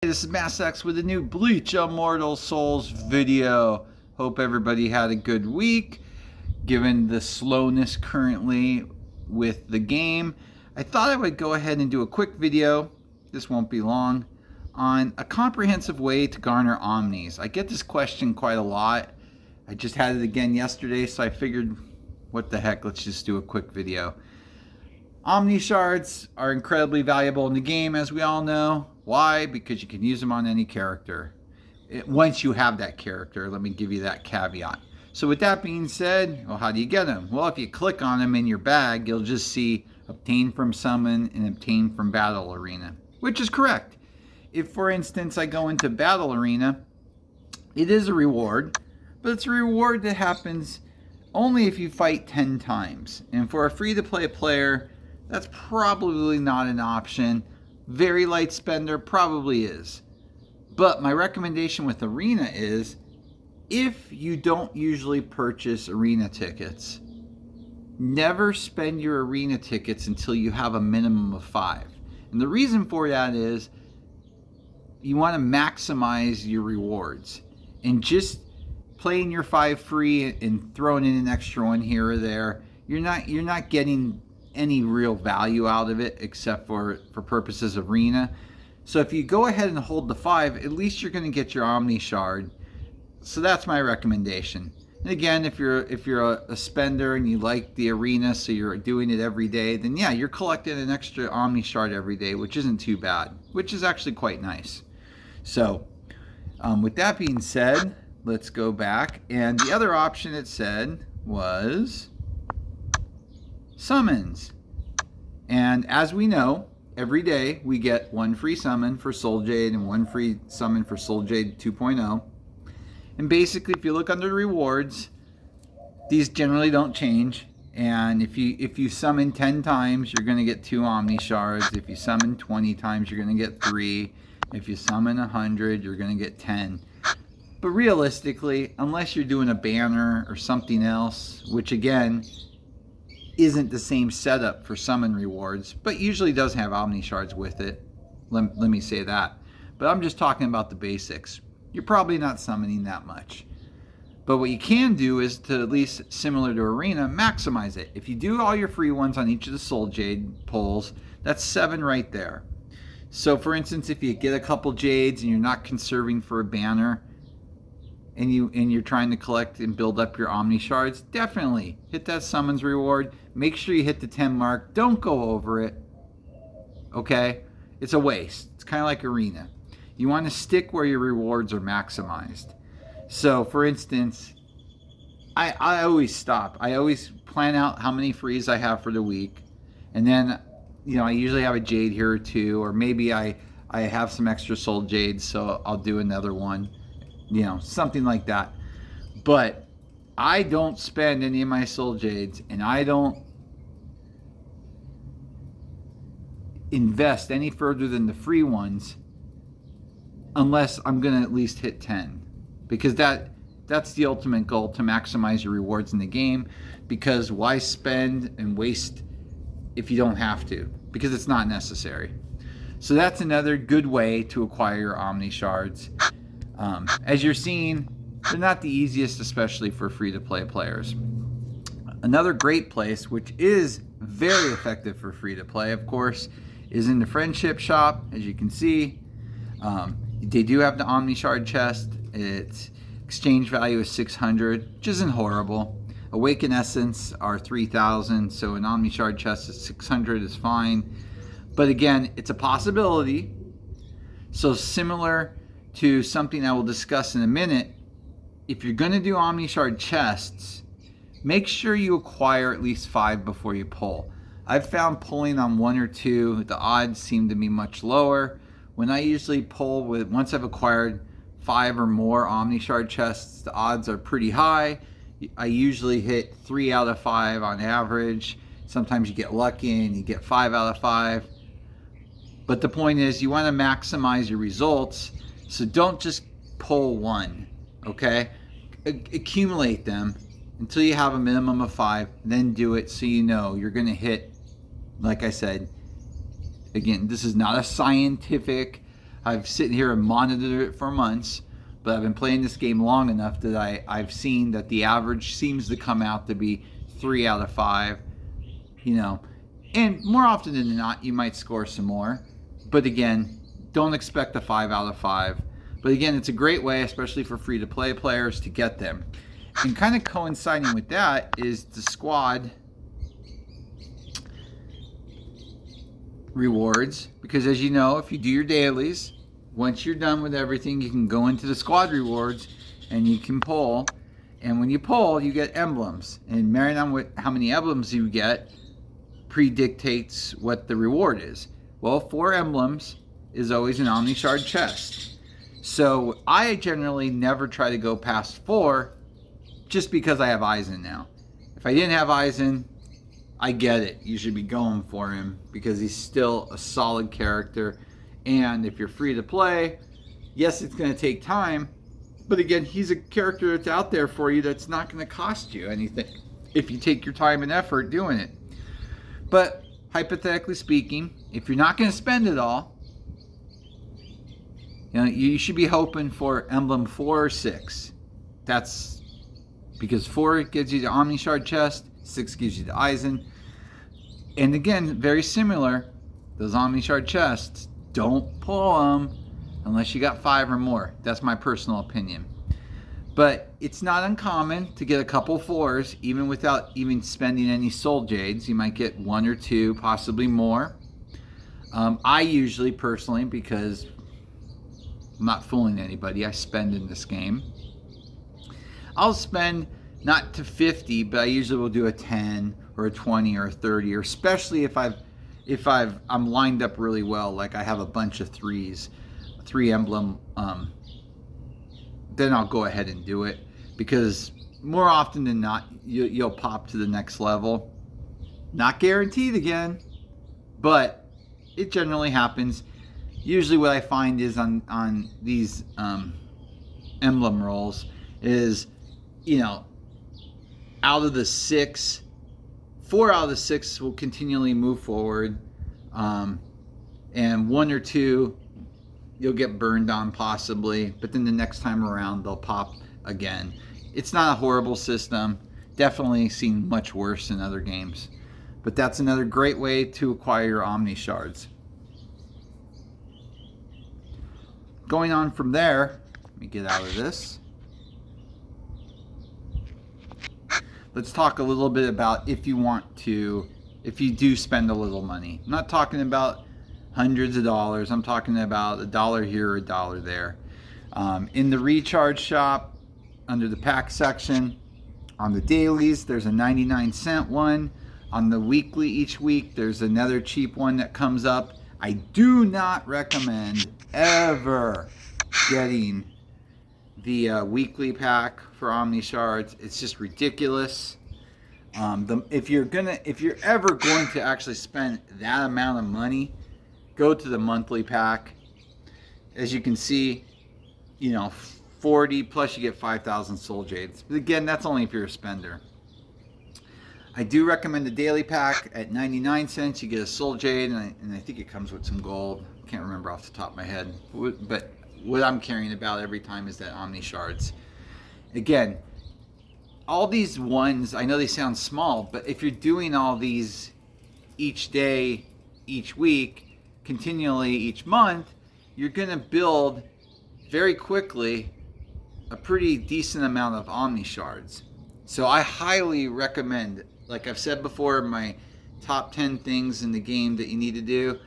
This is masesq with a new Bleach Immortal Souls video. Hope everybody had a good week. Given the slowness currently with the game, I thought I would go ahead and do a quick video, this won't be long, on a comprehensive way to garner omnis. I get this question quite a lot. I just had it again yesterday, so I figured, what the heck, let's just do a quick video. Omni Shards are incredibly valuable in the game, as we all know. Why? Because you can use them on any character. Once you have that character, let me give you that caveat. So with that being said, well, how do you get them? Well, if you click on them in your bag, you'll just see obtain from summon and obtain from battle arena, which is correct. If, for instance, I go into battle arena, it is a reward, but it's a reward that happens only if you fight 10 times. And for a free-to-play player, that's probably not an option. Very light spender, probably is. But my recommendation with arena is, if you don't usually purchase arena tickets, never spend your arena tickets until you have a minimum of 5. And the reason for that is you want to maximize your rewards. And just playing your 5 free and throwing in an extra one here or there, you're not getting any real value out of it except for purposes of arena. So if you go ahead and hold the 5, at least you're going to get your Omni Shard. So that's my recommendation. And again, if you're a spender and you like the arena, so you're doing it every day, then yeah, you're collecting an extra Omni Shard every day, which isn't too bad, which is actually quite nice. So with that being said, let's go back. And the other option it said was summons. And as we know, every day we get 1 free summon for Soul Jade and 1 free summon for Soul Jade 2.0. And basically, if you look under the rewards, these generally don't change. And if you summon 10 times, you're going to get 2 Omni Shards. If you summon 20 times, you're going to get 3. If you summon 100, you're going to get 10. But realistically, unless you're doing a banner or something else, which again isn't the same setup for summon rewards, but usually does have Omni Shards with it. Let me say that. But I'm just talking about the basics. You're probably not summoning that much. But what you can do is, to at least similar to arena, maximize it. If you do all your free ones on each of the Soul Jade pulls, that's 7 right there. So for instance, if you get a couple Jades and you're not conserving for a banner, and you're trying to collect and build up your Omni Shards, definitely hit that summons reward. Make sure you hit the 10 mark. Don't go over it. Okay? It's a waste. It's kind of like arena. You want to stick where your rewards are maximized. So, for instance, I always stop. I always plan out how many frees I have for the week. And then, I usually have a Jade here or 2. Or maybe I have some extra Soul Jades, so I'll do another one. Something like that. But I don't spend any of my Soul Jades, and I don't invest any further than the free ones unless I'm going to at least hit 10. Because that's the ultimate goal, to maximize your rewards in the game. Because why spend and waste if you don't have to? Because it's not necessary. So that's another good way to acquire your Omni Shards. As you're seeing, they're not the easiest, especially for free-to-play players. Another great place, which is very effective for free-to-play, of course, is in the Friendship Shop. As you can see, they do have the Omni Shard chest. Its exchange value is 600, which isn't horrible. Awaken Essence are 3,000, so an Omni Shard chest is 600 is fine. But again, it's a possibility. So similar to something I will discuss in a minute, if you're going to do Omni Shard chests, make sure you acquire at least 5 before you pull. I've found pulling on 1 or 2, the odds seem to be much lower. When I usually pull once I've acquired 5 or more Omni Shard chests, the odds are pretty high. I usually hit 3 out of 5 on average. Sometimes you get lucky and you get 5 out of 5. But the point is, you want to maximize your results. So don't just pull 1, okay? Accumulate them until you have a minimum of 5, then do it so you know you're going to hit, like I said, again, this is not a scientific I've sitting here and monitored it for months, but I've been playing this game long enough that I've seen that the average seems to come out to be 3 out of 5, you know. And more often than not, you might score some more. But again, don't expect a 5 out of 5. But again, it's a great way, especially for free-to-play players, to get them. And kind of coinciding with that is the squad rewards. Because as you know, if you do your dailies, once you're done with everything, you can go into the squad rewards and you can pull. And when you pull, you get emblems. And marrying on with how many emblems you get predictates what the reward is. Well, 4 emblems is always an Omni Shard chest. So I generally never try to go past 4 just because I have Eisen now. If I didn't have Eisen, I get it. You should be going for him because he's still a solid character. And if you're free to play, yes, it's going to take time. But again, he's a character that's out there for you that's not going to cost you anything if you take your time and effort doing it. But hypothetically speaking, if you're not going to spend it all, you know, you should be hoping for emblem 4 or 6. That's because 4 gives you the Omni Shard chest, 6 gives you the Eisen. And again, very similar, those Omni Shard chests, don't pull them unless you got 5 or more. That's my personal opinion. But it's not uncommon to get a couple 4s, even without even spending any soul jades. You might get 1 or 2, possibly more. I usually, personally, because I'm not fooling anybody, I spend in this game. I'll spend not to 50, but I usually will do a 10 or a 20 or a 30, or especially if I'm lined up really well, like I have a bunch of 3s, 3 emblem. Then I'll go ahead and do it, because more often than not, you'll pop to the next level. Not guaranteed again, but it generally happens. Usually what I find is on these emblem rolls is, you know, out of the 6, 4 out of the 6 will continually move forward, and 1 or 2 you'll get burned on possibly, but then the next time around they'll pop again. It's not a horrible system. Definitely seen much worse in other games. But that's another great way to acquire your Omni Shards. Going on from there, let me get out of this. Let's talk a little bit about if you do spend a little money. I'm not talking about hundreds of dollars. I'm talking about $1 here or $1 there. In the recharge shop, under the pack section, on the dailies, there's a 99-cent one. On the weekly, each week, there's another cheap one that comes up. I do not recommend ever getting the weekly pack for Omni Shards. It's just ridiculous. If you're ever going to actually spend that amount of money, go to the monthly pack. As you can see, you know, 40 plus you get 5,000 soul jades. But again, that's only if you're a spender. I do recommend the daily pack at 99 cents. You get a soul jade, and I think it comes with some gold. Can't remember off the top of my head. But what I'm caring about every time is that Omni Shards. Again, all these ones, I know they sound small, but if you're doing all these each day, each week, continually each month, you're going to build very quickly a pretty decent amount of Omni Shards. So I highly recommend, like I've said before, my top 10 things in the game that you need to do,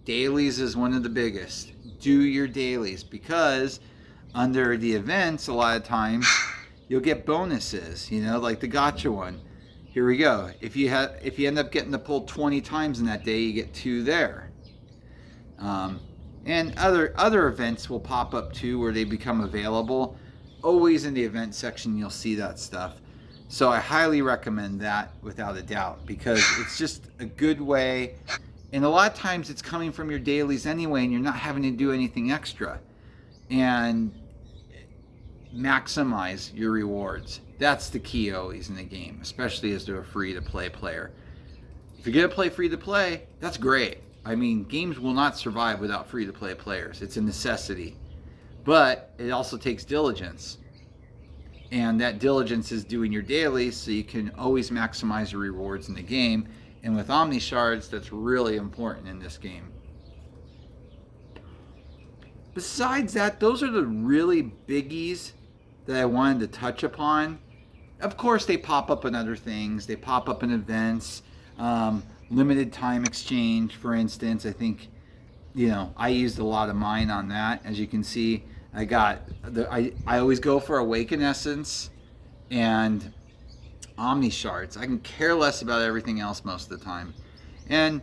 dailies is one of the biggest. Do your dailies, because under the events, a lot of times you'll get bonuses, you know, like the gotcha one. Here we go. If you end up getting to pull 20 times in that day, you get 2 there. And other events will pop up too, where they become available. Always in the event section you'll see that stuff. So I highly recommend that without a doubt, because it's just a good way, and a lot of times it's coming from your dailies anyway, and you're not having to do anything extra. And maximize your rewards. That's the key always in the game, especially as to a free to play player. If you're gonna play free to play, that's great. I mean, games will not survive without free-to-play players. It's a necessity. But it also takes diligence. And that diligence is doing your dailies so you can always maximize your rewards in the game. And with Omni Shards, that's really important in this game. Besides that, those are the really biggies that I wanted to touch upon. Of course, they pop up in other things. They pop up in events. Limited time exchange, for instance. I think, I used a lot of mine on that. As you can see, I always go for Awaken Essence and Omni Shards. I can care less about everything else most of the time. And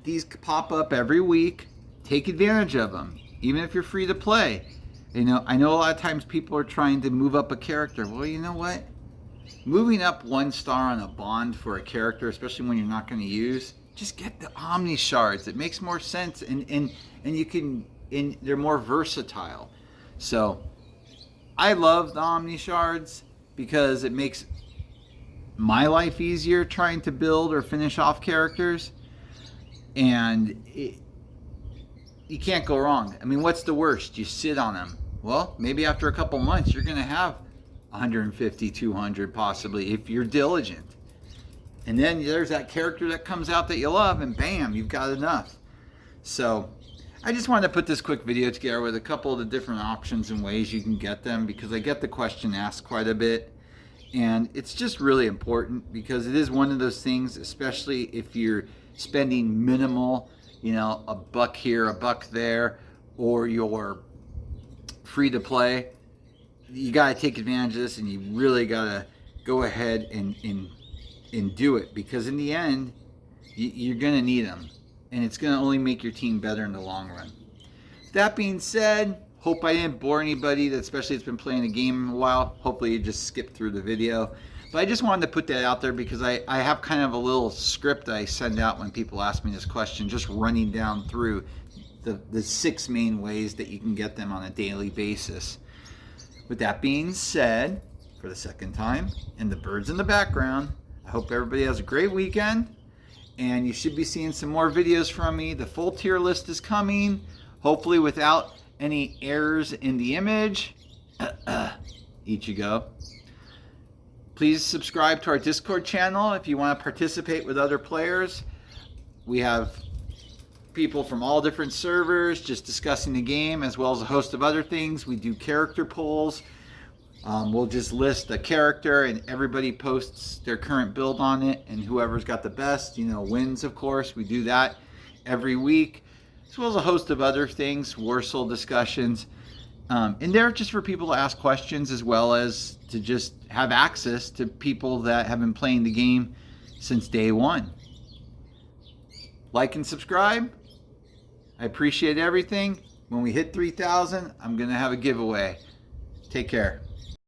these pop up every week. Take advantage of them, even if you're free to play. I know a lot of times people are trying to move up a character. Well, you know what? Moving up 1 star on a bond for a character, especially when you're not going to use, just get the Omni Shards. It makes more sense, and they're more versatile. So I love the Omni Shards because it makes my life easier trying to build or finish off characters, and you can't go wrong. I mean, what's the worst? You sit on them. Well, maybe after a couple months, you're going to have 150, 200 possibly, if you're diligent. And then there's that character that comes out that you love, and bam, you've got enough. So I just wanted to put this quick video together with a couple of the different options and ways you can get them, because I get the question asked quite a bit. And it's just really important because it is one of those things, especially if you're spending minimal, a buck here, a buck there, or you're free to play. You got to take advantage of this, and you really got to go ahead and do it, because in the end, you're going to need them, and it's going to only make your team better in the long run. That being said, hope I didn't bore anybody that especially has been playing the game a while. Hopefully you just skipped through the video. But I just wanted to put that out there because I have kind of a little script I send out when people ask me this question, just running down through the 6 main ways that you can get them on a daily basis. With that being said, for the second time, and the birds in the background, I hope everybody has a great weekend, and you should be seeing some more videos from me. The full tier list is coming, hopefully without any errors in the image. Ichigo. Please subscribe to our Discord channel if you want to participate with other players. We have people from all different servers just discussing the game, as well as a host of other things. We do character polls. We'll just list a character and everybody posts their current build on it, and whoever's got the best, wins, of course. We do that every week, as well as a host of other things, Warsoul discussions. And they're just for people to ask questions, as well as to just have access to people that have been playing the game since day one. Like and subscribe. I appreciate everything. When we hit 3,000, I'm going to have a giveaway. Take care.